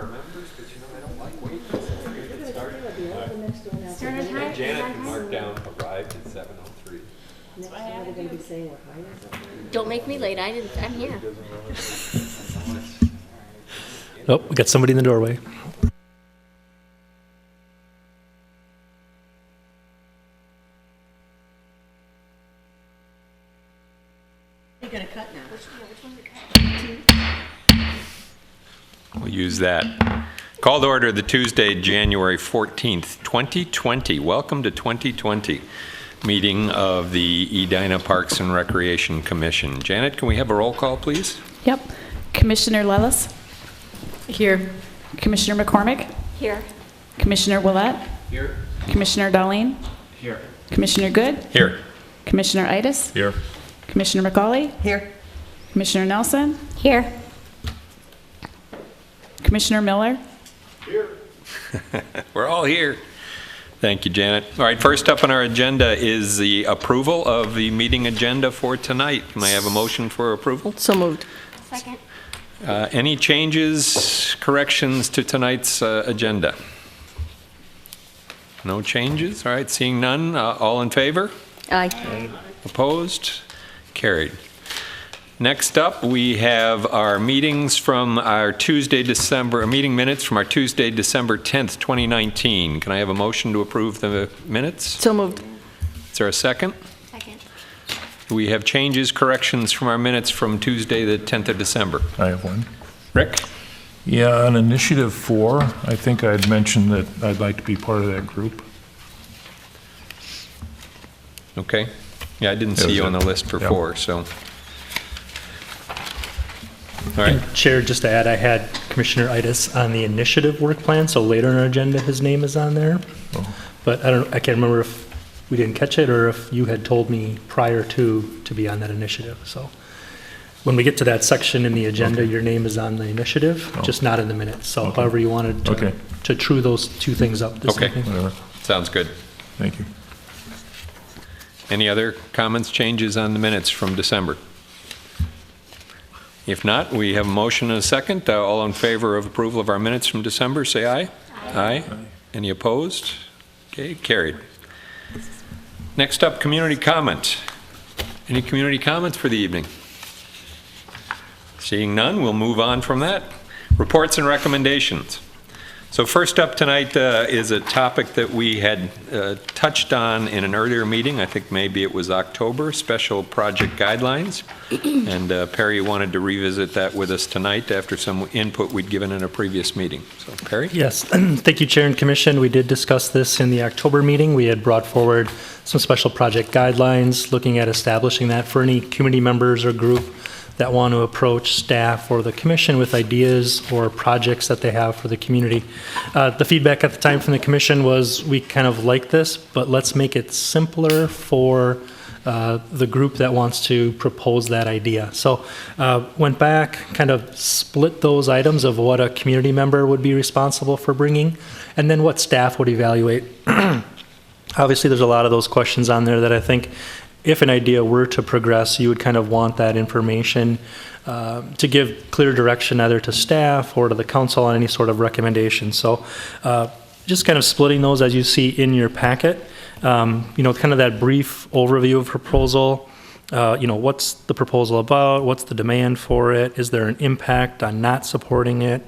our members, but I don't like waiting. So we're gonna get started. Start on time. Janet can mark down arrived at 7:03. Next time we're going to be saying we're high or something. Don't make me late. I'm here. Oh, we got somebody in the doorway. You're going to cut now. Which one? We'll use that. Call to order the Tuesday, January 14th, 2020. Welcome to 2020 meeting of the Edina Parks and Recreation Commission. Janet, can we have a roll call, please? Yep. Commissioner Lellis? Here. Commissioner McCormick? Here. Commissioner Willett? Here. Commissioner Darlene? Here. Commissioner Good? Here. Commissioner Itis? Here. Commissioner McCauley? Here. Commissioner Nelson? Here. Commissioner Miller? We're all here. Thank you, Janet. All right, first up on our agenda is the approval of the meeting agenda for tonight. May I have a motion for approval? So moved. Second. Any changes, corrections to tonight's agenda? No changes? All right, seeing none, all in favor? Aye. Opposed? Carried. Next up, we have our meetings from our meeting minutes from our Tuesday, December 10th, 2019. Can I have a motion to approve the minutes? So moved. Is there a second? Second. We have changes, corrections from our minutes from Tuesday, the 10th of December. I have one. Rick? Yeah, on Initiative 4, I think I'd mentioned that I'd like to be part of that group. Okay. Yeah, I didn't That see was you it. on the list for Yep. 4, so. All right. And Chair, just to add, I had Commissioner Itis on the initiative work plan, so later in our agenda, his name is on there. Oh. But I can't remember if we didn't catch it or if you had told me prior to be on that initiative. So when we get to that section in the agenda, your name is on the initiative, Oh. just not in the minutes. So Okay. however you wanted Okay. to true those two things up this Okay. evening. Whatever. Sounds good. Thank you. Any other comments, changes on the minutes from December? If not, we have a motion and a second. All in favor of approval of our minutes from December, say aye. Aye. Any opposed? Okay, carried. Next up, community comment. Any community comments for the evening? Seeing none, we'll move on from that. Reports and recommendations. So first up tonight is a topic that we had touched on in an earlier meeting. I think maybe it was October, special project guidelines. And Perry wanted to revisit that with us tonight after some input we'd given in a previous meeting. So Perry? Yes, thank you, Chair and Commission. We did discuss this in the October meeting. We had brought forward some special project guidelines, looking at establishing that for any community members or group that want to approach staff or the commission with ideas or projects that they have for the community. The feedback at the time from the commission was, we kind of like this, but let's make it simpler for the group that wants to propose that idea. So went back, kind of split those items of what a community member would be responsible for bringing, and then what staff would evaluate. Obviously, there's a lot of those questions on there that I think if an idea were to progress, you would kind of want that information to give clear direction either to staff or to the council on any sort of recommendation. So just kind of splitting those as you see in your packet. Kind of that brief overview of proposal. What's the proposal about? What's the demand for it? Is there an impact on not supporting it?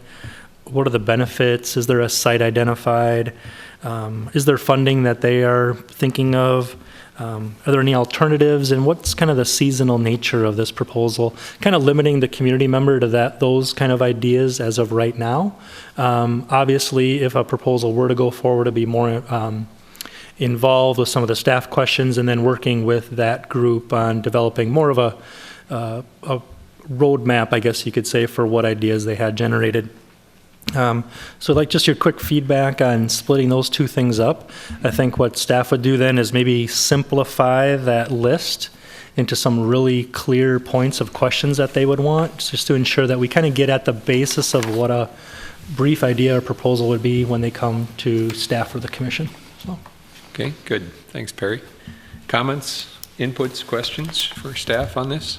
What are the benefits? Is there a site identified? Is there funding that they are thinking of? Are there any alternatives, and what's kind of the seasonal nature of this proposal? Kind of limiting the community member to those kind of ideas as of right now. Obviously, if a proposal were to go forward, to be more involved with some of the staff questions, and then working with that group on developing more of a roadmap, I guess you could say, for what ideas they had generated. So like just your quick feedback on splitting those two things up. I think what staff would do then is maybe simplify that list into some really clear points of questions that they would want, just to ensure that we kind of get at the basis of what a brief idea or proposal would be when they come to staff or the commission. So. Okay, good. Thanks, Perry. Comments, inputs, questions for staff on this?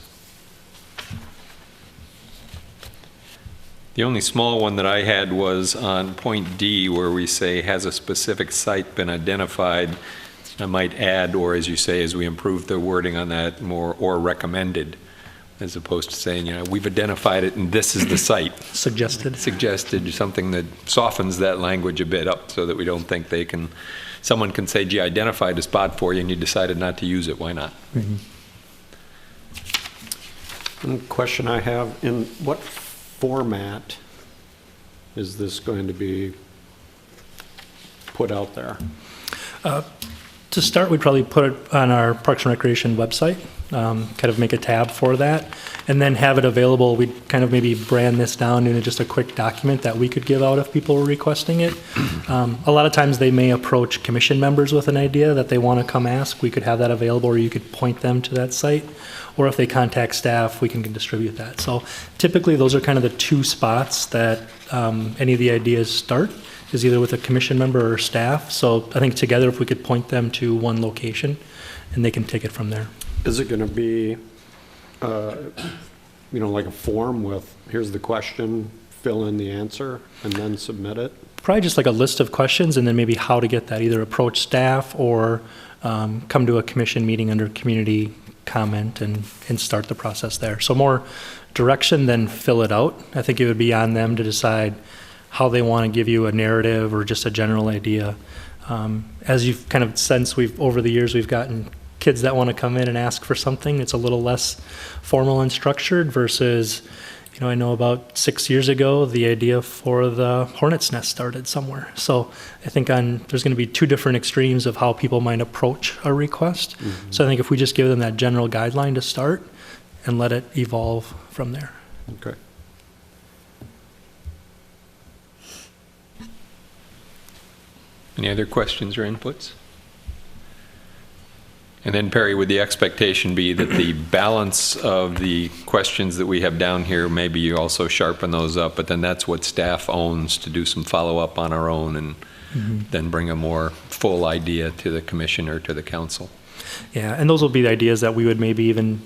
The only small one that I had was on point D, where we say, has a specific site been identified? I might add, or as you say, as we improve the wording on that, more, or recommended, as opposed to saying, we've identified it and this is the site. Suggested. Suggested, something that softens that language a bit up so that we don't think someone can say, gee, I identified a spot for you and you decided not to use it, why not? One question I have, in what format is this going to be put out there? To start, we'd probably put it on our Parks and Recreation website, kind of make a tab for that, and then have it available. We'd kind of maybe brand this down into just a quick document that we could give out if people were requesting it. A lot of times they may approach commission members with an idea that they want to come ask. We could have that available, or you could point them to that site. Or if they contact staff, we can distribute that. So typically, those are kind of the two spots that any of the ideas start, is either with a commission member or staff. So I think together, if we could point them to one location, and they can take it from there. Is it going to be, like a form with, here's the question, fill in the answer, and then submit it? Probably just like a list of questions, and then maybe how to get that, either approach staff or come to a commission meeting under community comment and start the process there. So more direction than fill it out. I think it would be on them to decide how they want to give you a narrative or just a general idea. As you've kind of sensed, over the years, we've gotten kids that want to come in and ask for something. It's a little less formal and structured versus, I know about 6 years ago, the idea for the hornet's nest started somewhere. So I think there's going to be two different extremes of how people might approach a request. Mm-hmm. So I think if we just give them that general guideline to start and let it evolve from there. Okay. Any other questions or inputs? And then, Perry, would the expectation be that the balance of the questions that we have down here, maybe you also sharpen those up, but then that's what staff owns to do some follow-up on our own and then bring a more full idea to the commission or to the council? Yeah, and those will be the ideas that we would maybe even,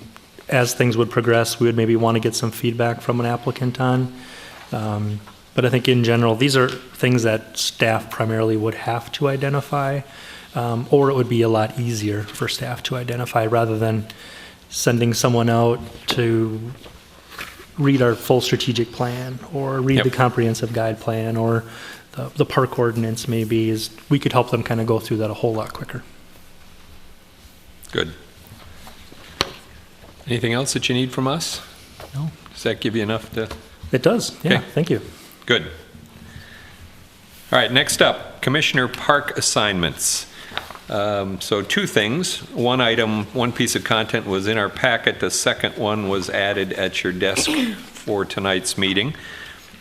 as things would progress, we would maybe want to get some feedback from an applicant on. But I think in general, these are things that staff primarily would have to identify. Or it would be a lot easier for staff to identify rather than sending someone out to read our full strategic plan or read the comprehensive guide plan or the park ordinance maybe. We could help them kind of go through that a whole lot quicker. Good. Anything else that you need from us? No. Does that give you enough to? It does, yeah, Okay. Thank you. Good. All right, next up, Commissioner Park assignments. So two things. One piece of content was in our packet. The second one was added at your desk for tonight's meeting.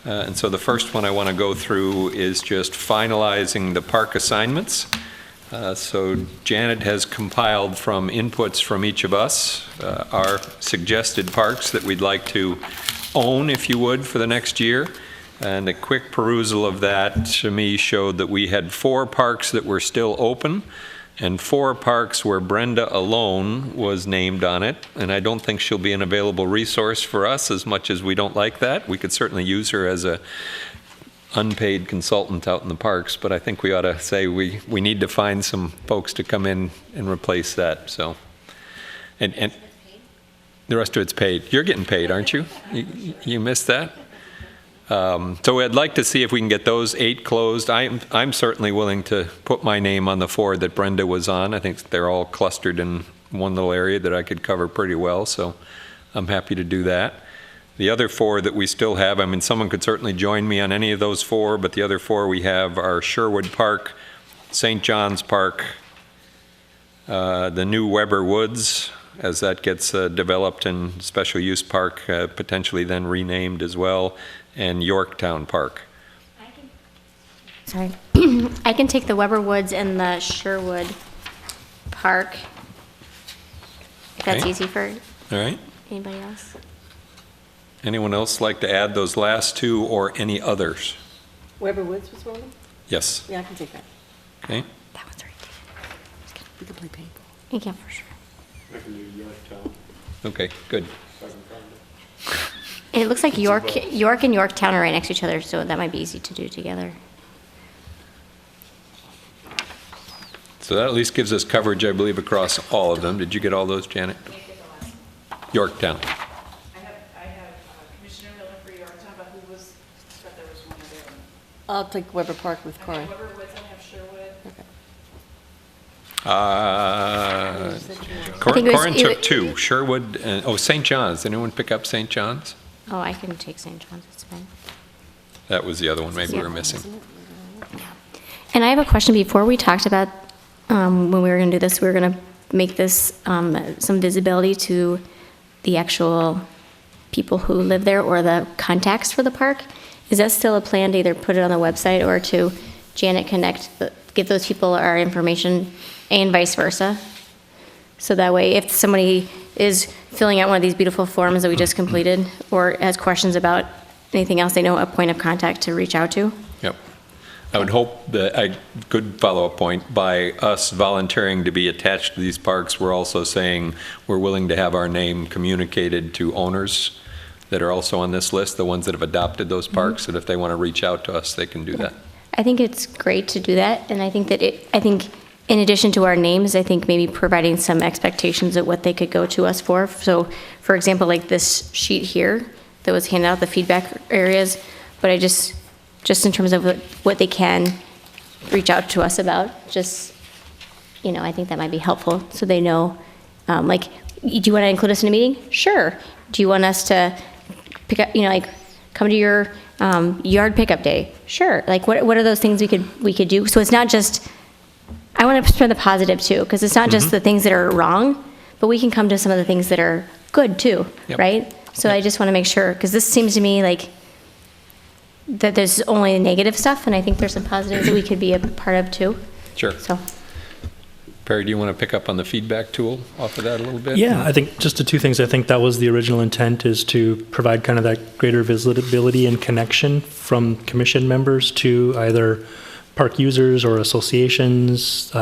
And so the first one I want to go through is just finalizing the park assignments. So Janet has compiled from inputs from each of us our suggested parks that we'd like to own, if you would, for the next year. And a quick perusal of that to me showed that we had 4 parks that were still open and 4 parks where Brenda alone was named on it. And I don't think she'll be an available resource for us, as much as we don't like that. We could certainly use her as a unpaid consultant out in the parks, but I think we ought to say we need to find some folks to come in and replace that. So, and the rest of it's paid. You're getting paid, aren't you? You missed that? So I'd like to see if we can get those 8 closed. I'm certainly willing to put my name on the 4 that Brenda was on. I think they're all clustered in one little area that I could cover pretty well, so I'm happy to do that. The other 4 that we still have, someone could certainly join me on any of those 4, but the other 4 we have are Sherwood Park, St. John's Park, the new Weber Woods, as that gets developed in special use park, potentially then renamed as well, and Yorktown Park. I can take the Weber Woods and the Sherwood Park, if that's Okay. easy for All right. anybody else. Anyone else like to add those last 2 or any others? Weber Woods was one of them? Yes. Yeah, I can take that. Okay. That one's right. We can play paintball. You can for sure. I can do Yorktown. Okay, good. And it looks like York and Yorktown are right next to each other, so that might be easy to do together. So that at least gives us coverage, I believe, across all of them. Did you get all those, Janet? Yorktown. I have Commissioner Miller for Yorktown, but who was, I thought there was one other. I'll take Weber Park with Corey. Weber Woods, I have Sherwood. think it was- Corin took two, Sherwood, and, St. John's. Did anyone pick up St. John's? Oh, I can take St. John's, it's fine. That was the other one maybe we were missing. And I have a question. Before we talked about, when we were going to do this, we were going to make this some visibility to the actual people who live there or the contacts for the park. Is that still a plan to either put it on the website or to Janet Connect, give those people our information and vice versa? So that way, if somebody is filling out one of these beautiful forms that we just completed or has questions about anything else, they know a point of contact to reach out to? Yep. I would hope that a good follow-up point, by us volunteering to be attached to these parks, we're also saying we're willing to have our name communicated to owners that are also on this list, the ones that have adopted those parks, that if they want to reach out to us, they can do that. I think it's great to do that, and I think that I think in addition to our names, I think maybe providing some expectations of what they could go to us for. So, for example, like this sheet here that was handed out, the feedback areas, but I just in terms of what they can reach out to us about, just, I think that might be helpful, so they know, like, do you want to include us in a meeting? Sure. Do you want us to pick up, come to your yard pickup day? Sure. Like, what are those things we could do? So it's not just, I want to spread the positive too, because it's not just the things that are wrong, but we can come to some of the things that are good too, Yep. right? So I just want to make sure, because this seems to me like that there's only negative stuff, and I think there's some positives that we could be a part of too. Sure. So, Perry, do you want to pick up on the feedback tool off of that a little bit? Yeah, I think just the two things. I think that was the original intent, is to provide kind of that greater visibility and connection from commission members to either park users or associations,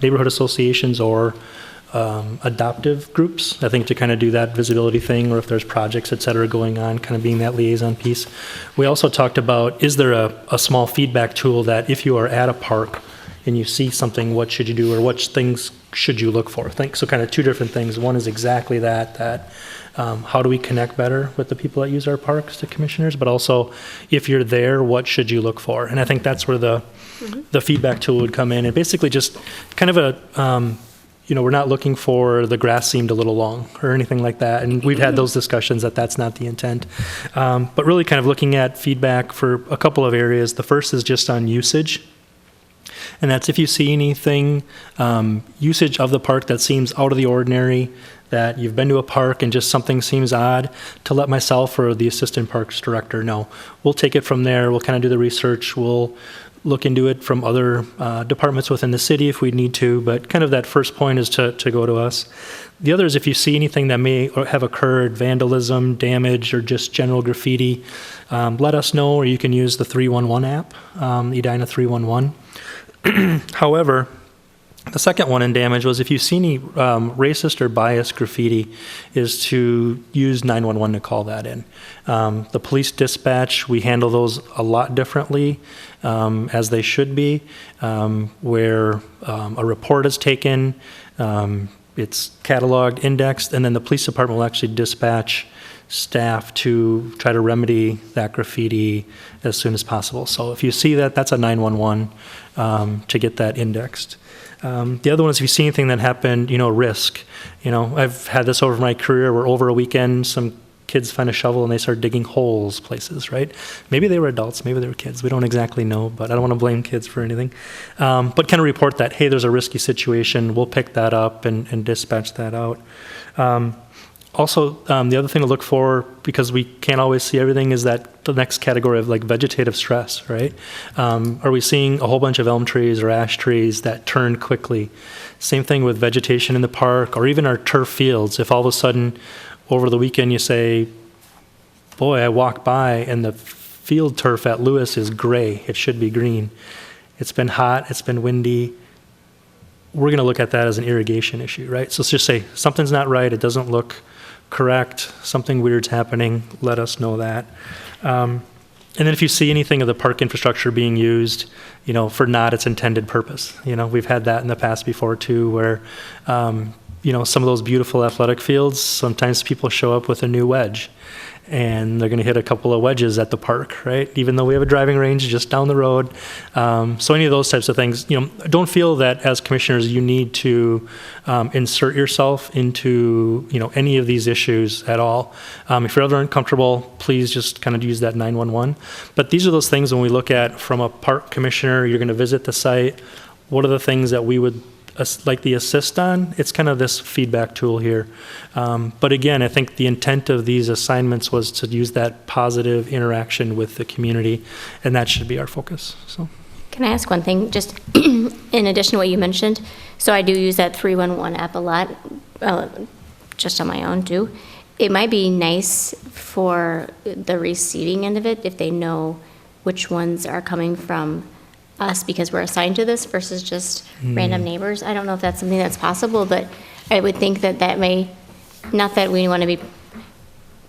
neighborhood associations, or adoptive groups. I think to kind of do that visibility thing, or if there's projects, et cetera, going on, kind of being that liaison piece. We also talked about, is there a small feedback tool that if you are at a park and you see something, what should you do, or what things should you look for? So kind of two different things. One is exactly that how do we connect better with the people that use our parks, the commissioners, but also if you're there, what should you look for? And I think that's where the feedback tool would come in, and basically just kind of a, we're not looking for the grass seemed a little long or anything like that. And we've had those discussions that's not the intent. But really kind of looking at feedback for a couple of areas. The first is just on usage. And that's if you see anything, usage of the park that seems out of the ordinary, that you've been to a park and just something seems odd, to let myself or the assistant parks director know. We'll take it from there. We'll kind of do the research. We'll look into it from other departments within the city if we need to, but kind of that first point is to go to us. The other is if you see anything that may have occurred, vandalism, damage, or just general graffiti, let us know, or you can use the 311 app, Edina 311. However, the second one in damage was if you see any racist or biased graffiti, is to use 911 to call that in. The police dispatch, we handle those a lot differently, as they should be, where a report is taken, it's cataloged, indexed, and then the police department will actually dispatch staff to try to remedy that graffiti as soon as possible. So if you see that, that's a 911 to get that indexed. The other one is if you see anything that happened, risk. I've had this over my career where over a weekend some kids find a shovel and they start digging holes places, right? Maybe they were adults, maybe they were kids. We don't exactly know, but I don't want to blame kids for anything. But kind of report that, hey, there's a risky situation. We'll pick that up and dispatch that out. Also, the other thing to look for, because we can't always see everything, is that the next category of like vegetative stress, right? Are we seeing a whole bunch of elm trees or ash trees that turn quickly? Same thing with vegetation in the park or even our turf fields. If all of a sudden over the weekend you say, boy, I walk by and the field turf at Lewis is gray, it should be green. It's been hot, it's been windy. We're going to look at that as an irrigation issue, right? So let's just say something's not right, it doesn't look correct, something weird's happening, let us know that. And then if you see anything of the park infrastructure being used, for not its intended purpose, we've had that in the past before too, where, some of those beautiful athletic fields, sometimes people show up with a new wedge and they're going to hit a couple of wedges at the park, right? Even though we have a driving range just down the road. So any of those types of things, don't feel that as commissioners you need to insert yourself into, any of these issues at all. If you're ever uncomfortable, please just kind of use that 911. But these are those things when we look at from a park commissioner, you're going to visit the site, what are the things that we would like the assist on? It's kind of this feedback tool here. But again, I think the intent of these assignments was to use that positive interaction with the community, and that should be our focus. So, Can I ask one thing, just in addition to what you mentioned? So I do use that 311 app a lot, just on my own too. It might be nice for the receiving end of it if they know which ones are coming from us because we're assigned to this versus just random neighbors. I don't know if that's something that's possible, but I would think that may, not that we want to be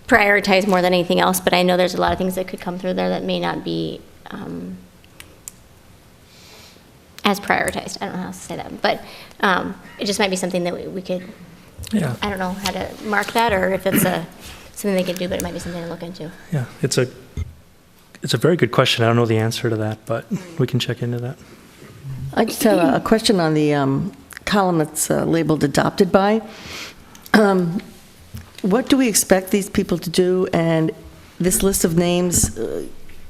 prioritized more than anything else, but I know there's a lot of things that could come through there that may not be as prioritized. I don't know how to say that, but it just might be something that we could, yeah. I don't know how to mark that or if it's something they could do, but it might be something to look into. Yeah, it's a very good question. I don't know the answer to that, but we can check into that. I just have a question on the column that's labeled adopted by. What do we expect these people to do? And this list of names,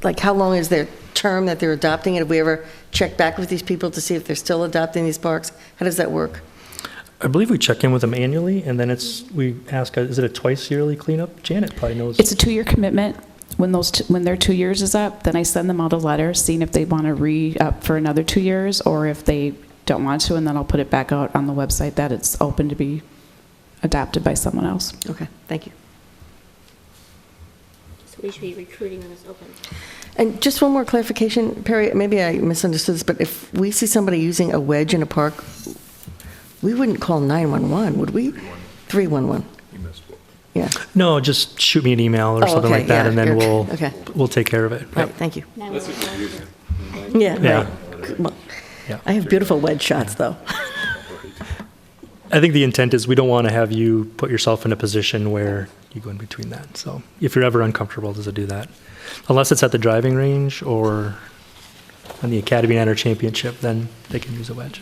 like how long is their term that they're adopting it? Have we ever checked back with these people to see if they're still adopting these parks? How does that work? I believe we check in with them annually, and then we ask, is it a twice yearly cleanup? Janet probably knows. It's a 2-year commitment. When their 2 years is up, then I send them out a letter seeing if they want to re-up for another 2 years or if they don't want to, and then I'll put it back out on the website that it's open to be adopted by someone else. Okay, thank you. So we should be recruiting when it's open. And just one more clarification, Perry, maybe I misunderstood this, but if we see somebody using a wedge in a park, we wouldn't call 911, would we? 311. Yeah. No, just shoot me an email or something okay, like that, yeah, and then okay. we'll take care of it. Right, thank you. Yeah. Yeah, right. Well, Yeah. I have beautiful wedge shots, though. I think the intent is we don't want to have you put yourself in a position where you go in between that. So if you're ever uncomfortable to do that, unless it's at the driving range or on the Academy Night or Championship, then they can use a wedge.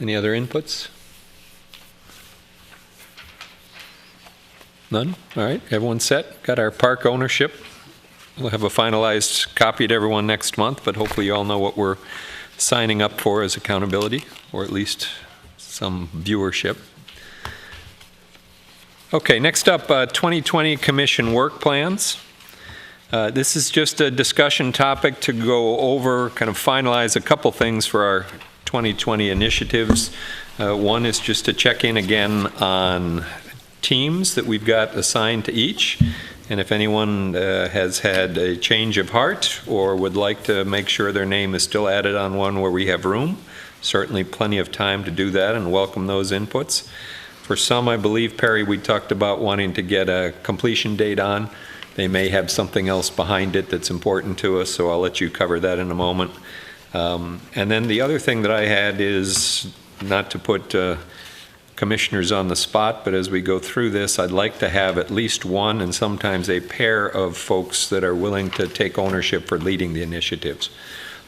Any other inputs? None? All right, everyone's set? Got our park ownership. We'll have a finalized copy to everyone next month, but hopefully you all know what we're signing up for as accountability, or at least some viewership. Okay, next up, 2020 Commission work plans. This is just a discussion topic to go over, kind of finalize a couple things for our 2020 initiatives. One is just to check in again on teams that we've got assigned to each, and if anyone has had a change of heart or would like to make sure their name is still added on one where we have room, certainly plenty of time to do that and welcome those inputs. For some, I believe, Perry, we talked about wanting to get a completion date on. They may have something else behind it that's important to us, so I'll let you cover that in a moment. And then the other thing that I had is not to put commissioners on the spot, but as we go through this, I'd like to have at least one and sometimes a pair of folks that are willing to take ownership for leading the initiatives.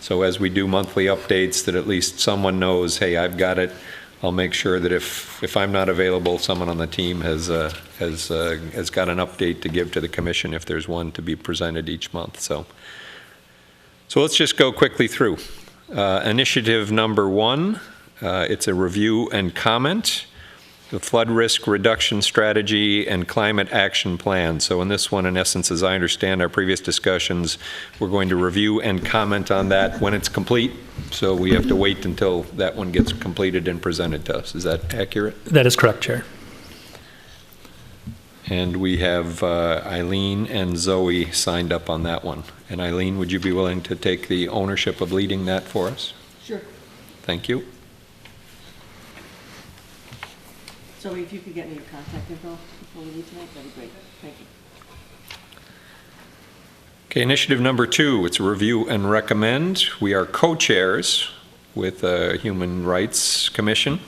So as we do monthly updates, that at least someone knows, hey, I've got it. I'll make sure that if I'm not available, someone on the team has got an update to give to the commission if there's one to be presented each month. So let's just go quickly through. Initiative number 1, it's a review and comment. The flood risk reduction strategy and climate action plan. So in this one, in essence, as I understand our previous discussions, we're going to review and comment on that when it's complete. So we have to wait until that one gets completed and presented to us. Is that accurate? That is correct, Chair. And we have Eileen and Zoe signed up on that one. And Eileen, would you be willing to take the ownership of leading that for us? Sure. Thank you. So if you could get me your contact info before we leave tonight, that'd be great. Thank you. Okay, initiative number 2, it's a review and recommend. We are co-chairs with Human Rights Commission.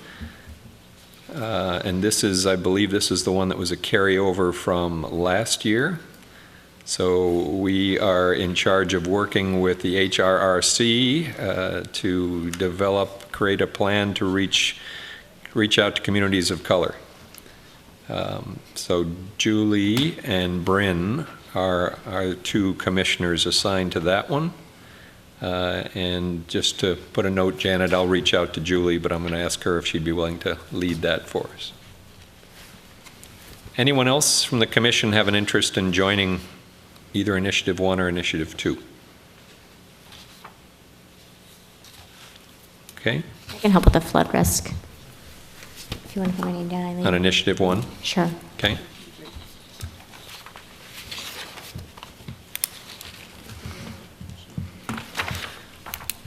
And this is, I believe this is the one that was a carryover from last year. So we are in charge of working with the HRRC to create a plan to reach out to communities of color. So Julie and Bryn are our 2 commissioners assigned to that one. And just to put a note, Janet, I'll reach out to Julie, but I'm going to ask her if she'd be willing to lead that for us. Anyone else from the commission have an interest in joining either Initiative 1 or Initiative 2? Okay, I can help with the flood risk. If you want to put my name down, Eileen. on Initiative 1? Sure. Okay.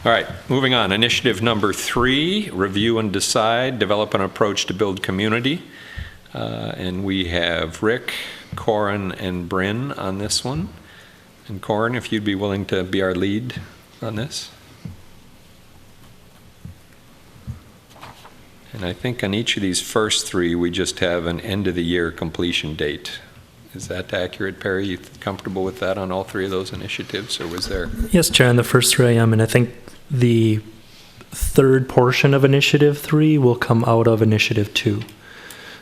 All right, moving on. Initiative number 3, review and decide, develop an approach to build community. And we have Rick, Corin, and Bryn on this one. And Corin, if you'd be willing to be our lead on this. And I think on each of these first 3, we just have an end-of-the-year completion date. Is that accurate, Perry? You comfortable with that on all 3 of those initiatives, or was there? Yes, Chair, on the first 3 I am, and I think the third portion of Initiative 3 will come out of Initiative 2.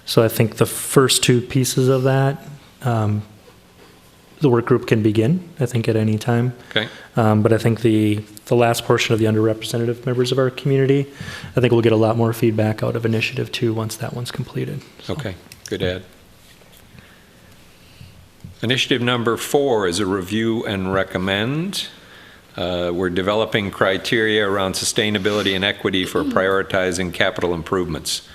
So I think the first 2 pieces of that, the work group can begin, I think, at any time. Okay. But I think the last portion of the underrepresented members of our community, I think we'll get a lot more feedback out of Initiative 2 once that one's completed. So. Okay, good add. Initiative number 4 is a review and recommend. We're developing criteria around sustainability and equity for prioritizing capital improvements.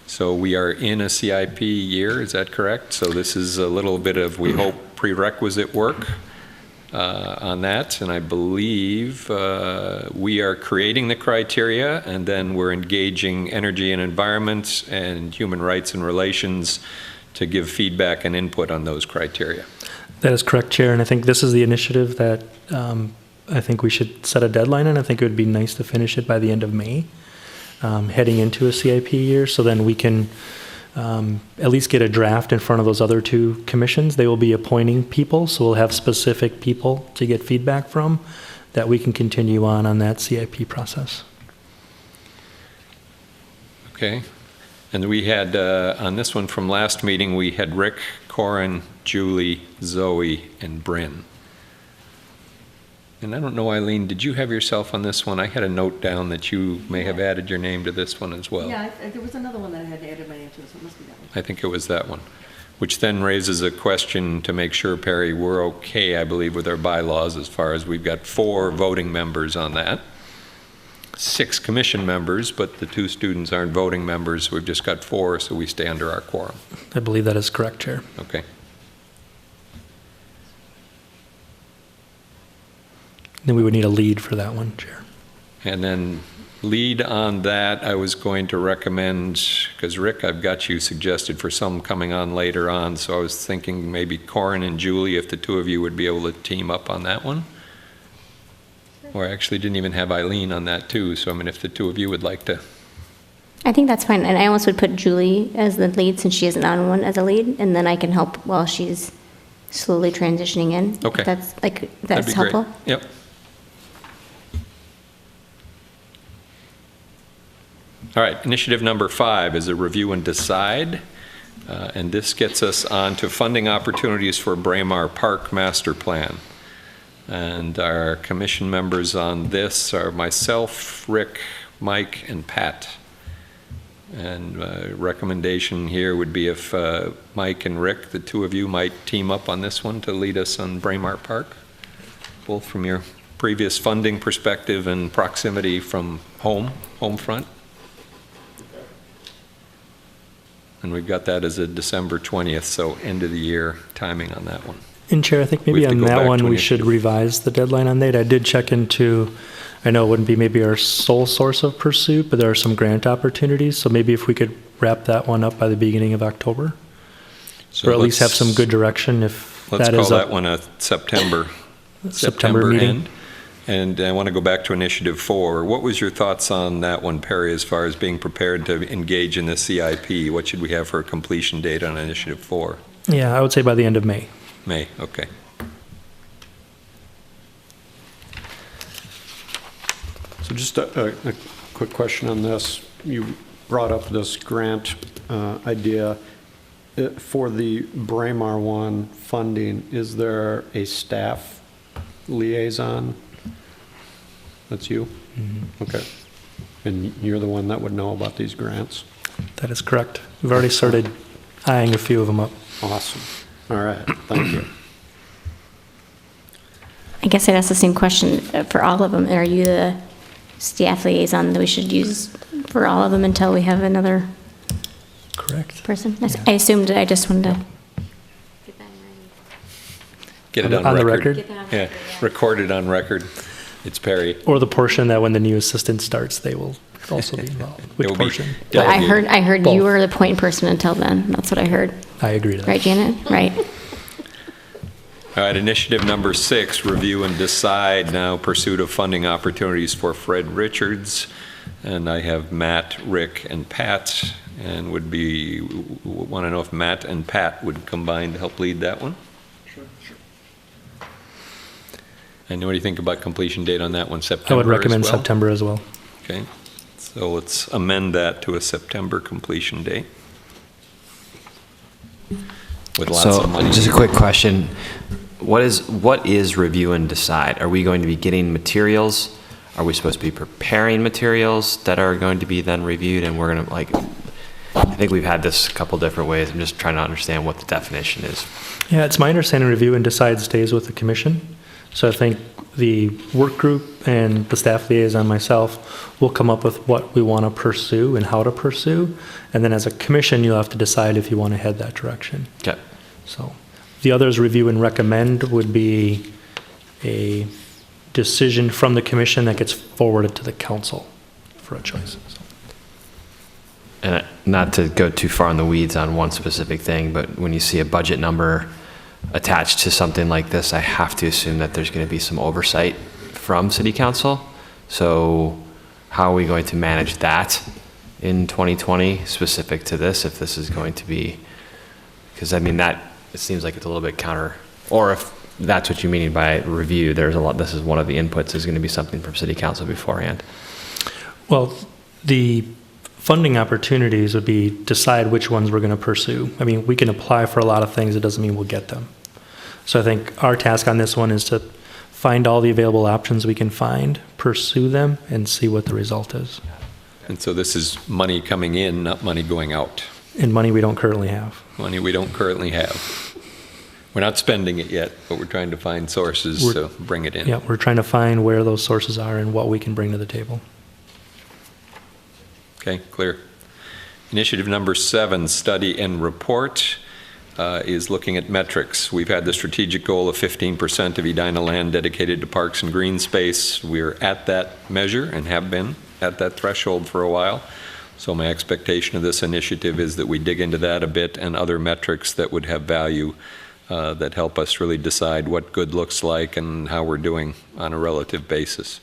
So we are in a CIP year, is that correct? So this is a little bit of, we hope, prerequisite work on that. And I believe we are creating the criteria, and then we're engaging energy and environment and human rights and relations to give feedback and input on those criteria. That is correct, Chair, and I think this is the initiative that I think we should set a deadline on. I think it would be nice to finish it by the end of May, heading into a CIP year, so then we can at least get a draft in front of those other 2 commissions. They will be appointing people, so we'll have specific people to get feedback from that we can continue on that CIP process. Okay. And we had, on this one from last meeting, we had Rick, Corin, Julie, Zoe, and Bryn. And I don't know, Eileen, did you have yourself on this one? I had a note down that you may have added your name to this one as well. Yeah, there was another one that I had added my name to, so it must be that one. I think it was that one, which then raises a question to make sure, Perry, we're okay, I believe, with our bylaws as far as we've got 4 voting members on that. 6 commission members, but the 2 students aren't voting members. We've just got 4, so we stay under our quorum. I believe that is correct, Chair. Okay. Then we would need a lead for that one, Chair. And then lead on that, I was going to recommend, because Rick, I've got you suggested for some coming on later on, so I was thinking maybe Corin and Julie, if the 2 of you would be able to team up on that one. Or I actually didn't even have Eileen on that too, so I mean, if the 2 of you would like to. I think that's fine, and I almost would put Julie as the lead since she isn't on one as a lead, and then I can help while she's slowly transitioning in. Okay. If that's That'd be helpful. great. Yep. All right, initiative number 5 is a review and decide. And this gets us on to funding opportunities for Braemar Park Master Plan. And our commission members on this are myself, Rick, Mike, and Pat. And recommendation here would be if Mike and Rick, the 2 of you, might team up on this one to lead us on Braemar Park, both from your previous funding perspective and proximity from home front. And we've got that as a December 20th, so end of the year timing on that one. And Chair, I think We maybe have to on go that back one to we should initiative. revise the deadline on that. I did check into I know it wouldn't be maybe our sole source of pursuit, but there are some grant opportunities. So maybe if we could wrap that one up by the beginning of October, So or at least have let's- some good direction if Let's that call is that up. one a September September meeting. end. And I want to go back to Initiative 4. What was your thoughts on that one, Perry, as far as being prepared to engage in the CIP? What should we have for a completion date on Initiative 4? Yeah, I would say by the end of May. May, okay. So just a quick question on this. You brought up this grant idea. For the Braemar one funding, is there a staff liaison? That's you? Okay. And you're the one that would know about these grants? That is correct. We've already started eyeing a few of them up. Awesome. All right, thank you. I guess I'd ask the same question for all of them. Are you the staff liaison that we should use for all of them until we have another Correct. person? I assumed, I just wanted to. Get it On the record? Yeah, recorded on record. It's Perry. Or the portion that when the new assistant starts, they will also be involved. Which It will be portion? But I delegated. heard Both. you were the point person until then. That's what I heard. I agree to that. Right, Janet? Right. All right, Initiative number 6, review and decide now pursuit of funding opportunities for Fred Richards. And I have Matt, Rick, and Pat, and want to know if Matt and Pat would combine to help lead that one? Sure. And what do you think about completion date on that one, September I would recommend as well? September as well. Okay, so let's amend that to a September completion date. With lots So, of money. just a quick question. What is review and decide? Are we going to be getting materials? Are we supposed to be preparing materials that are going to be then reviewed? And we're going to, I think we've had this a couple different ways. I'm just trying to understand what the definition is. Yeah, it's my understanding review and decide stays with the commission. So I think the work group and the staff liaison, myself, will come up with what we want to pursue and how to pursue. And then as a commission, you'll have to decide if you want to head that direction. Okay. So the others, review and recommend, would be a decision from the commission that gets forwarded to the council for a choice. So. And not to go too far in the weeds on one specific thing, but when you see a budget number attached to something like this, I have to assume that there's going to be some oversight from city council. So how are we going to manage that in 2020 specific to this, if this is going to be, because I mean that, it seems like it's a little bit counter, or if that's what you mean by review, there's a lot, this is one of the inputs, is going to be something from city council beforehand. Well, the funding opportunities would be decide which ones we're going to pursue. I mean, we can apply for a lot of things. It doesn't mean we'll get them. So I think our task on this one is to find all the available options we can find, pursue them, and see what the result is. And so this is money coming in, not money going out. And money we don't currently have. Money we don't currently have. We're not spending it yet, but we're trying to find sources to bring it in. Yeah, we're trying to find where those sources are and what we can bring to the table. Okay, clear. Initiative number 7, study and report, is looking at metrics. We've had the strategic goal of 15% of Edina land dedicated to parks and green space. We're at that measure and have been at that threshold for a while. So my expectation of this initiative is that we dig into that a bit and other metrics that would have value that help us really decide what good looks like and how we're doing on a relative basis.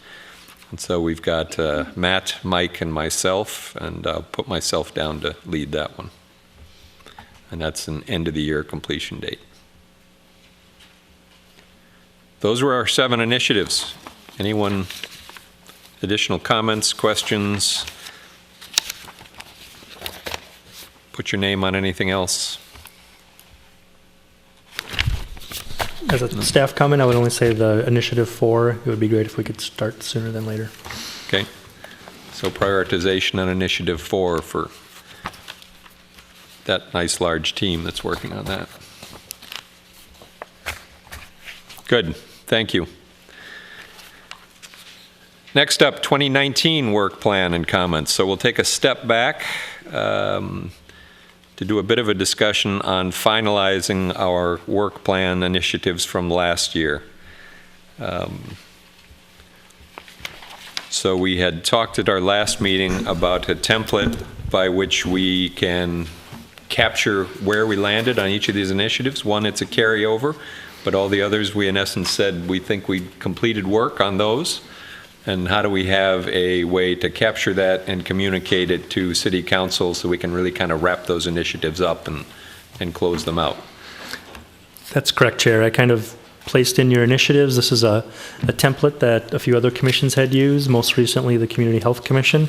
And so we've got Matt, Mike, and myself, and I'll put myself down to lead that one. And that's an end-of-the-year completion date. Those were our 7 initiatives. Anyone, additional comments, questions? Put your name on anything else. As a staff comment, I would only say the initiative 4, it would be great if we could start sooner than later. Okay. So prioritization on initiative 4 for that nice large team that's working on that. Good. Thank you. Next up, 2019 work plan and comments. So we'll take a step back to do a bit of a discussion on finalizing our work plan initiatives from last year. So we had talked at our last meeting about a template by which we can capture where we landed on each of these initiatives. One, it's a carryover, but all the others, we in essence said we think we completed work on those. And how do we have a way to capture that and communicate it to City Council so we can really kind of wrap those initiatives up and close them out? That's correct, Chair. I kind of placed in your initiatives. This is a template that a few other commissions had used, most recently the Community Health Commission.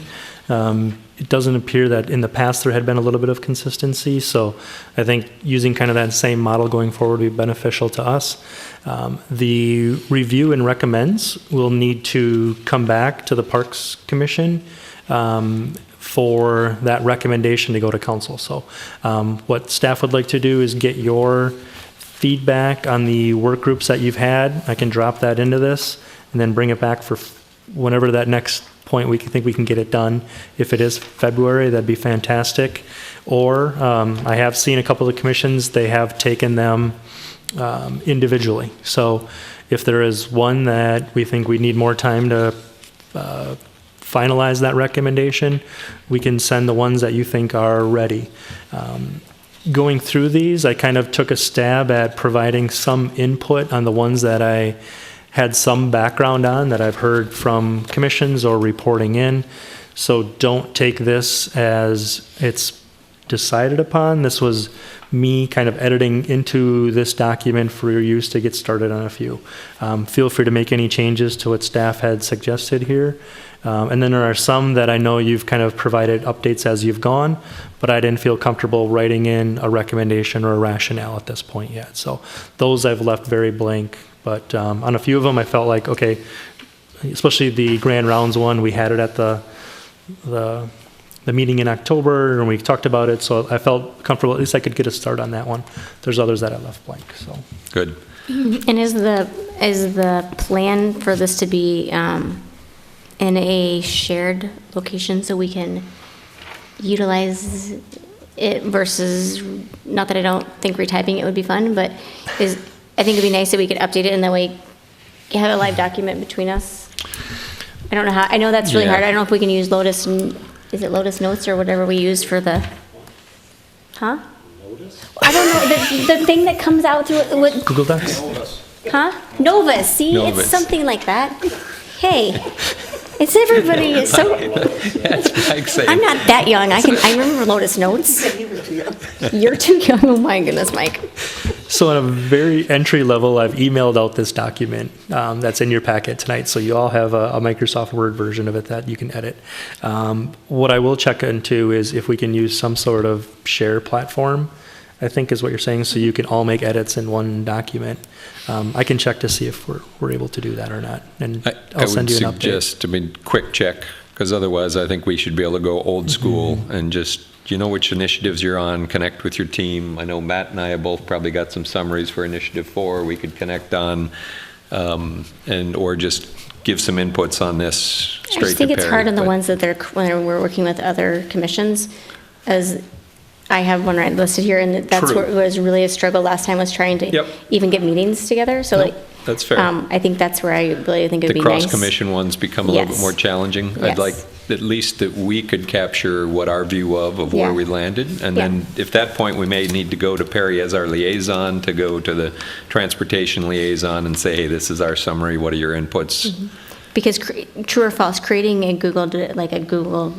It doesn't appear that in the past there had been a little bit of consistency, so I think using kind of that same model going forward would be beneficial to us. The review and recommends will need to come back to the Parks Commission for that recommendation to go to council. So what staff would like to do is get your feedback on the work groups that you've had. I can drop that into this and then bring it back for whenever that next point we think we can get it done. If it is February, that'd be fantastic. Or I have seen a couple of commissions, they have taken them individually. So if there is one that we think we need more time to finalize that recommendation, we can send the ones that you think are ready. Going through these, I kind of took a stab at providing some input on the ones that I had some background on that I've heard from commissions or reporting in. So don't take this as it's decided upon. This was me kind of editing into this document for your use to get started on a few. Feel free to make any changes to what staff had suggested here. And then there are some that I know you've kind of provided updates as you've gone, but I didn't feel comfortable writing in a recommendation or a rationale at this point yet. So those I've left very blank, but on a few of them I felt like, okay, especially the Grand Rounds one, we had it at the meeting in October and we talked about it, so I felt comfortable, at least I could get a start on that one. There's others that I left blank, so. Good. And is the plan for this to be in a shared location so we can utilize it versus, not that I don't think retyping it would be fun, but I think it'd be nice if we could update it and that way have a live document between us. I don't know how, I know that's really hard. I don't know if we can use Lotus, is it Lotus Notes or whatever we used for the, huh? Lotus? I don't know, the thing that comes out through, what? Google Docs? Huh? Novus, see, Novus. It's something like that. Hey. It's everybody, so, That's like saying, I'm not that young, I remember Lotus Notes. You're too young, oh my goodness, Mike. So on a very entry level, I've emailed out this document that's in your packet tonight. So you all have a Microsoft Word version of it that you can edit. What I will check into is if we can use some sort of share platform, I think is what you're saying, so you can all make edits in one document. I can check to see if we're able to do that or not, and I'll send you an update. I would suggest, quick check, because otherwise I think we should be able to go old school and just, you know which initiatives you're on, connect with your team. I know Matt and I have both probably got some summaries for Initiative 4 we could connect on, or just give some inputs on this straight to Perry. I just think it's hard on the ones that when we're working with other commissions, as I have one right listed here, and that's what was really a struggle last time, was trying to even get meetings together. So that's fair. I think that's where I really think it would be nice. nice. The cross-commission ones become a little bit more challenging. Yes. I'd like at least that we could capture what our view of where we landed. And then at that point, we may need to go to Perry as our liaison, to go to the transportation liaison and say, hey, this is our summary, what are your inputs? Mm-hmm. Because true or false, creating a Google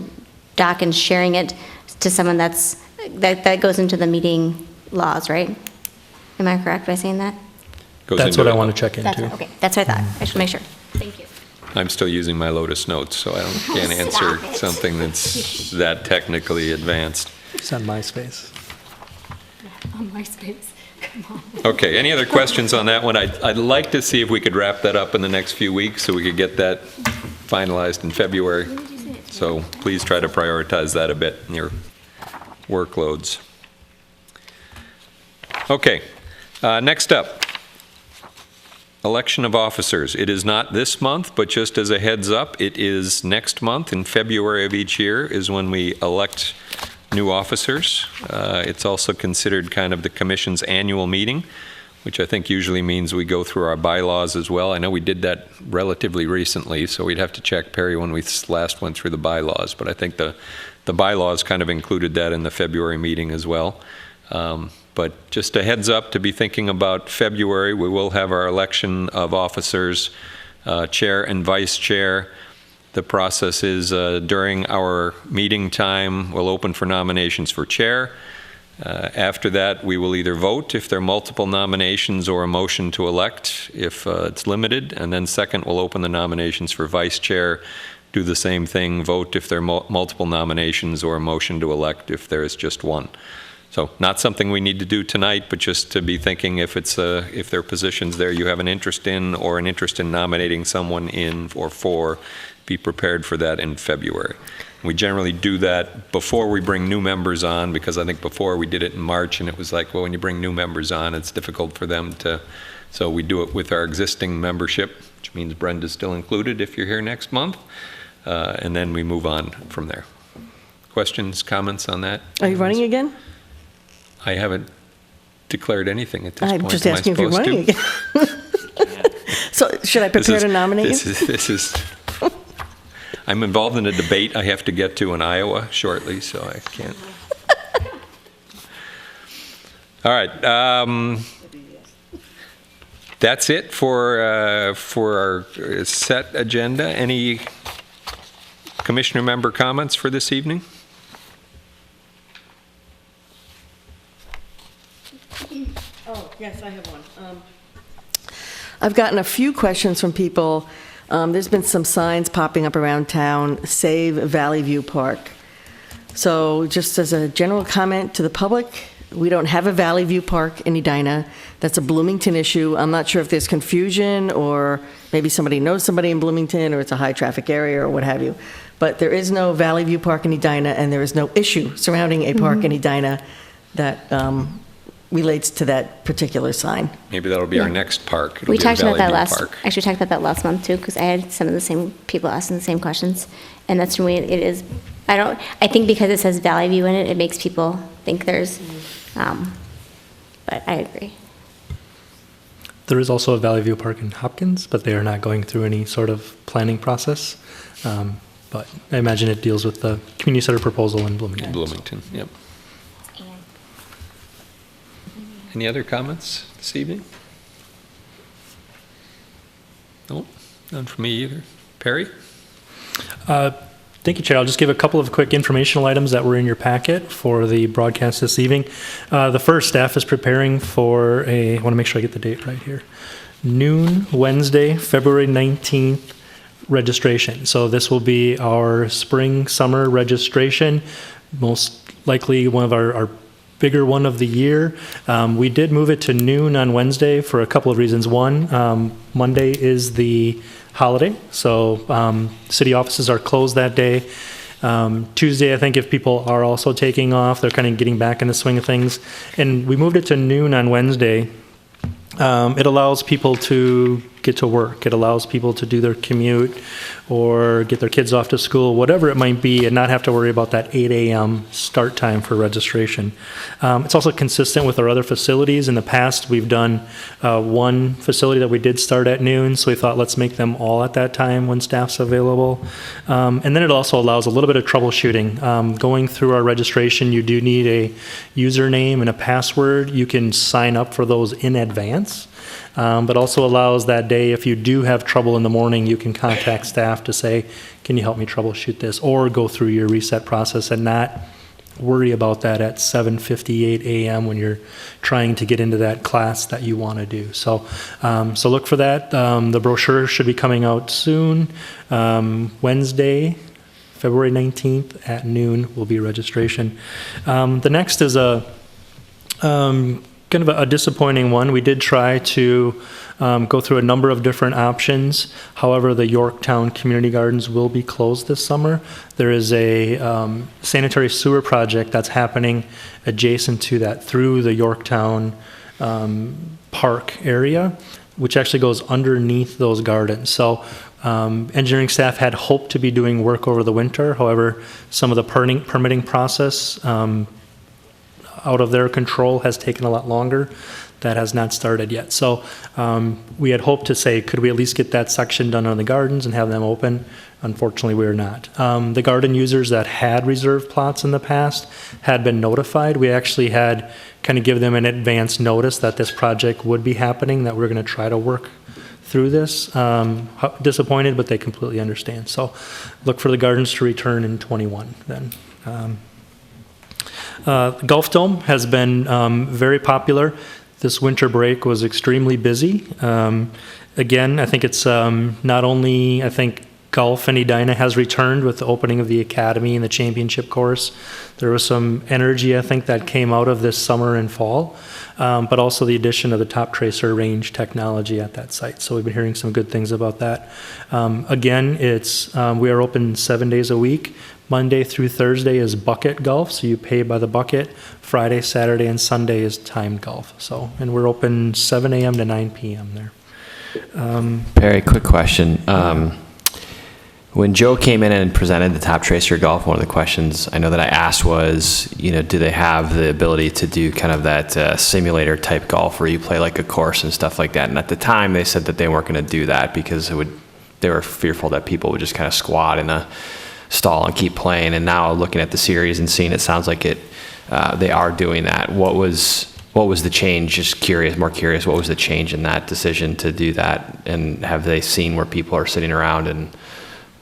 Doc and sharing it to someone that goes into the meeting laws, right? Am I correct by saying that? That's what I want to check into. Okay, that's what I thought. I should make sure. Thank you. I'm still using my Lotus Notes, so I can't answer something that's that technically advanced. It's on MySpace. On MySpace. Come on. Okay, any other questions on that one? I'd like to see if we could wrap that up in the next few weeks so we could get that finalized in February. So please try to prioritize that a bit in your workloads. Okay, next up, election of officers. It is not this month, but just as a heads up, it is next month. In February of each year is when we elect new officers. It's also considered kind of the commission's annual meeting. which I think usually means we go through our bylaws as well. I know we did that relatively recently, so we'd have to check, Perry, when we last went through the bylaws, but I think the bylaws kind of included that in the February meeting as well. But just a heads up to be thinking about February. We will have our election of officers, chair and vice chair. The process is during our meeting time, we'll open for nominations for chair. After that, we will either vote if there are multiple nominations or a motion to elect if it's limited. And then second, we'll open the nominations for vice chair. Do the same thing, vote if there are multiple nominations or a motion to elect if there is just one. So not something we need to do tonight, but just to be thinking if there are positions there you have an interest in or an interest in nominating someone in or for, be prepared for that in February. We generally do that before we bring new members on, because I think before we did it in March and it was like, well, when you bring new members on, it's difficult for them to, so we do it with our existing membership, which means Brenda's still included if you're here next month, and then we move on from there. Questions, comments on that? Are you running again? I haven't declared anything at this I'm point. just Am I asking if you're supposed running to? again. So should I prepare to nominate you? This is, I'm involved in a debate I have to get to in Iowa shortly, so I can't. All right. That's it for our set agenda. Any commissioner member comments for this evening? Oh, yes, I have one. I've gotten a few questions from people. There's been some signs popping up around town, Save Valley View Park. So just as a general comment to the public, we don't have a Valley View Park in Edina. That's a Bloomington issue. I'm not sure if there's confusion or maybe somebody knows somebody in Bloomington or it's a high traffic area or what have you. But there is no Valley View Park in Edina, and there is no issue surrounding a park in Edina that relates to that particular sign. Maybe that'll be our next park. It'll We be a talked about Valley that View Park. actually talked about that last month too, because I had some of the same people asking the same questions. And that's really, it is, I think because it says Valley View in it, it makes people think there's, but I agree. There is also a Valley View Park in Hopkins, but they are not going through any sort of planning process. But I imagine it deals with the community center proposal in Bloomington. Bloomington, yep. Any other comments this evening? No, none from me either. Perry? Thank you, Chair. I'll just give a couple of quick informational items that were in your packet for the broadcast this evening. The first, staff is preparing for I want to make sure I get the date right here, noon Wednesday, February 19th, registration. So this will be our spring-summer registration, most likely one of our bigger one of the year. We did move it to noon on Wednesday for a couple of reasons. One, Monday is the holiday, so city offices are closed that day. Tuesday, I think if people are also taking off, they're kind of getting back in the swing of things. And we moved it to noon on Wednesday. It allows people to get to work. It allows people to do their commute or get their kids off to school, whatever it might be, and not have to worry about that 8 a.m. start time for registration. It's also consistent with our other facilities. In the past, we've done one facility that we did start at noon, so we thought let's make them all at that time when staff's available. And then it also allows a little bit of troubleshooting. Going through our registration, you do need a username and a password. You can sign up for those in advance. But also allows that day, if you do have trouble in the morning, you can contact staff to say, can you help me troubleshoot this? Or go through your reset process and not worry about that at 7:58 a.m. when you're trying to get into that class that you want to do. So look for that. The brochure should be coming out soon. Wednesday, February 19th at noon will be registration. The next is kind of a disappointing one. We did try to go through a number of different options. However, the Yorktown Community Gardens will be closed this summer. There is a sanitary sewer project that's happening adjacent to that through the Yorktown Park area, which actually goes underneath those gardens. So engineering staff had hoped to be doing work over the winter. However, some of the permitting process out of their control has taken a lot longer That has not started yet. So we had hoped to say, could we at least get that section done on the gardens and have them open? Unfortunately, we are not. The garden users that had reserved plots in the past had been notified. We actually had kind of give them an advance notice that this project would be happening, that we're going to try to work through this. Disappointed, but they completely understand. So look for the gardens to return in 21 then. Golf Dome has been very popular. This winter break was extremely busy. Again, I think it's not only, I think, golf in Edina has returned with the opening of the academy and the championship course. There was some energy, I think, that came out of this summer and fall, but also the addition of the top tracer range technology at that site. So we've been hearing some good things about that. Again, we are open 7 days a week. Monday through Thursday is bucket golf, so you pay by the bucket. Friday, Saturday, and Sunday is timed golf. So, and we're open 7 a.m. to 9 p.m. there. Perry, quick question. When Joe came in and presented the Top Tracer Golf, one of the questions I know that I asked was, do they have the ability to do kind of that simulator type golf where you play like a course and stuff like that? And at the time, they said that they weren't going to do that because they were fearful that people would just kind of squat in a stall and keep playing. And now looking at the series and seeing it sounds like they are doing that. What was the change? Just more curious, what was the change in that decision to do that? And have they seen where people are sitting around and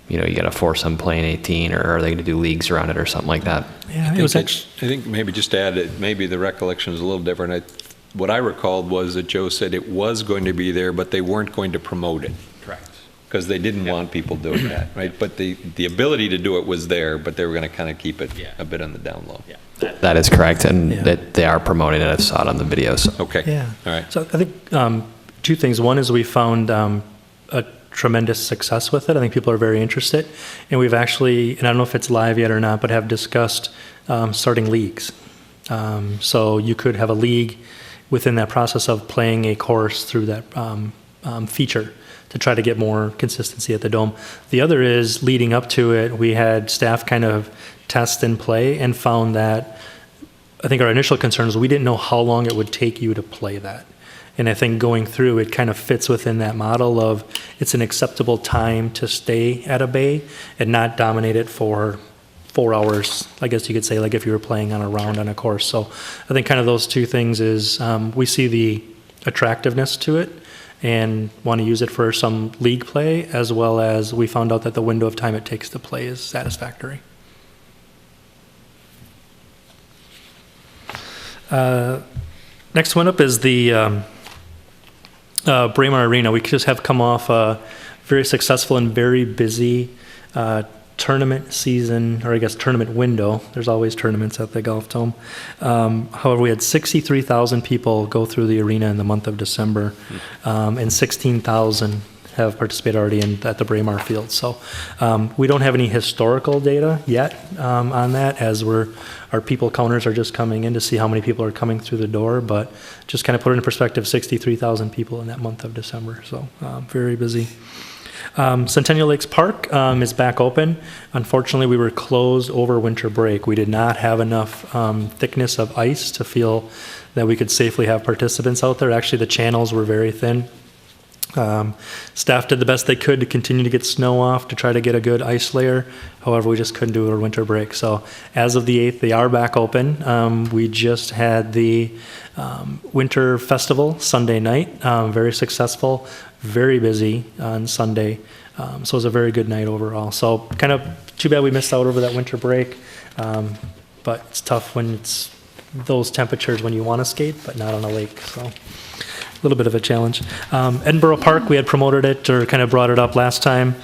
you got to force them playing 18, or are they going to do leagues around it or something like that? Yeah, I think maybe just to add it, maybe the recollection is a little different. What I recalled was that Joe said it was going to be there, but they weren't going to promote it. Correct. Because they didn't want people doing that, right? But the ability to do it was there, but they were going to kind of keep it a bit on the down low. Yeah. That is correct, and that they are promoting it. I saw it on the videos. Okay. Yeah. All right. So I think two things. One is we found a tremendous success with it. I think people are very interested. And we've actually, and I don't know if it's live yet or not, but have discussed starting leagues. So you could have a league within that process of playing a course through that feature to try to get more consistency at the Dome. The other is, leading up to it, we had staff kind of test and play and found that, I think our initial concern was we didn't know how long it would take you to play that. And I think going through, it kind of fits within that model of it's an acceptable time to stay at a bay and not dominate it for 4 hours, I guess you could say, like if you were playing on a round on a course. So I think kind of those two things is we see the attractiveness to it and want to use it for some league play, as well as we found out that the window of time it takes to play is satisfactory. Next one up is the Braemar Arena. We just have come off a very successful and very busy tournament season, or I guess tournament window. There's always tournaments at the Golf Dome. However, we had 63,000 people go through the arena in the month of December, and 16,000 have participated already at the Braemar Field. So we don't have any historical data yet on that, as our people counters are just coming in to see how many people are coming through the door, but just kind of put it in perspective, 63,000 people in that month of December. So very busy. Centennial Lakes Park is back open. Unfortunately, we were closed over winter break. We did not have enough thickness of ice to feel that we could safely have participants out there. Actually, the channels were very thin. Staff did the best they could to continue to get snow off to try to get a good ice layer. However, we just couldn't do it over winter break. So as of the 8th, they are back open. We just had the winter festival Sunday night, very successful, very busy on Sunday. So it was a very good night overall. So kind of too bad we missed out over that winter break. But it's tough when it's those temperatures when you want to skate, but not on a lake. So a little bit of a challenge. Edinburgh Park, we had promoted it or kind of brought it up last time.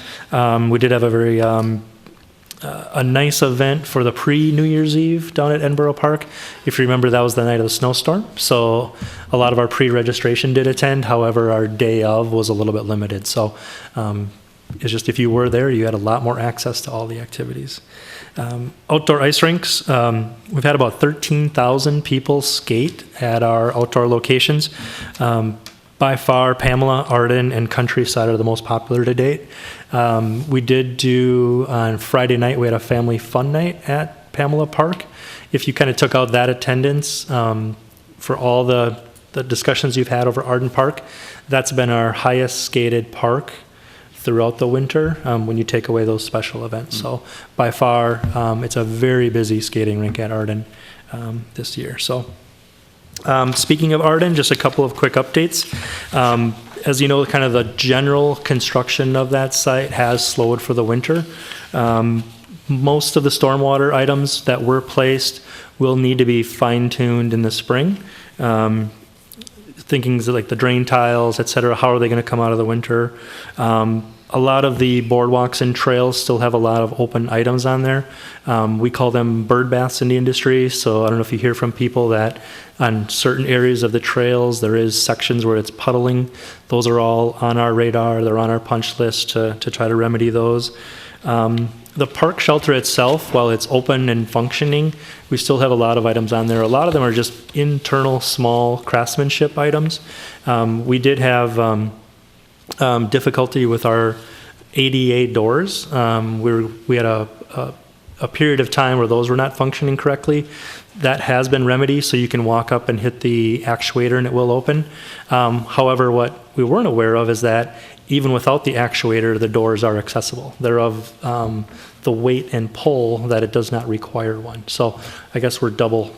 We did have a very a nice event for the pre-New Year's Eve down at Edinburgh Park. If you remember, that was the night of the snowstorm. So a lot of our pre-registration did attend. However, our day of was a little bit limited. So it's just if you were there, you had a lot more access to all the activities. Outdoor ice rinks, we've had about 13,000 people skate at our outdoor locations. By far, Pamela, Arden, and Countryside are the most popular to date. We did do, on Friday night, we had a family fun night at Pamela Park. If you kind of took out that attendance, for all the the discussions you've had over Arden Park, that's been our highest skated park throughout the winter when you take away those special events. So by far, it's a very busy skating rink at Arden this year. So speaking of Arden, just a couple of quick updates. As you know, kind of the general construction of that site has slowed for the winter. Most of the stormwater items that were placed will need to be fine-tuned in the spring. Thinking like the drain tiles, et cetera, how are they going to come out of the winter? A lot of the boardwalks and trails still have a lot of open items on there. We call them bird baths in the industry, so I don't know if you hear from people that on certain areas of the trails there is sections where it's puddling. Those are all on our radar. They're on our punch list to try to remedy those. The park shelter itself, while it's open and functioning, we still have a lot of items on there. A lot of them are just internal small craftsmanship items. We did have difficulty with our ADA doors. We had a period of time where those were not functioning correctly. That has been remedied, so you can walk up and hit the actuator and it will open. However, what we weren't aware of is that even without the actuator, the doors are accessible. They're of the weight and pull that it does not require one. So I guess we're double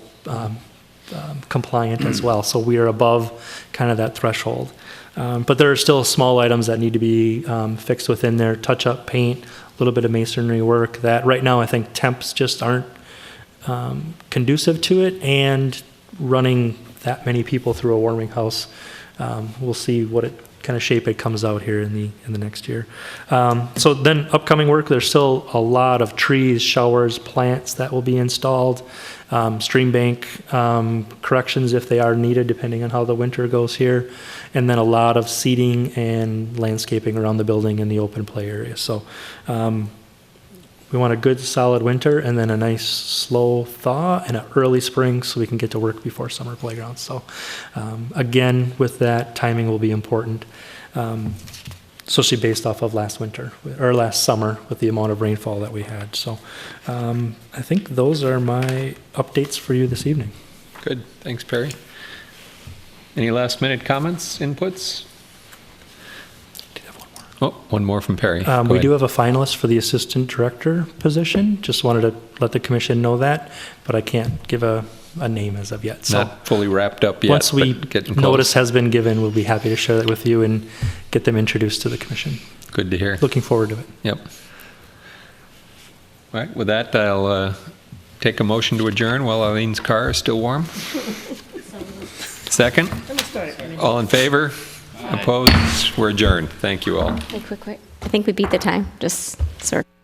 compliant as well. So we are above kind of that threshold. But there are still small items that need to be fixed within there, touch-up paint, a little bit of masonry work that right now I think temps just aren't conducive to it, and running that many people through a warming house. We'll see what kind of shape it comes out here in the next year. So then upcoming work, there's still a lot of trees, showers, plants that will be installed, stream bank corrections if they are needed depending on how the winter goes here, and then a lot of seating and landscaping around the building in the open play area. So we want a good solid winter and then a nice slow thaw and an early spring so we can get to work before summer playgrounds. So again, with that, timing will be important, especially based off of last winter or last summer with the amount of rainfall that we had. So I think those are my updates for you this evening. Good, thanks, Perry. Any last minute comments, inputs? Oh, one more from Perry. We do have a finalist for the assistant director position. Just wanted to let the commission know that, but I can't give a name as of yet. So not fully wrapped up yet. Once we getting close. Notice has been given, we'll be happy to share that with you and get them introduced to the commission. Good to hear. Looking forward to it. Yep. All right, with that, I'll take a motion to adjourn while Eileen's car is still warm. Second? All in favor? Opposed? We're adjourned. Thank you all. Quick. I think we beat the time, just sort of.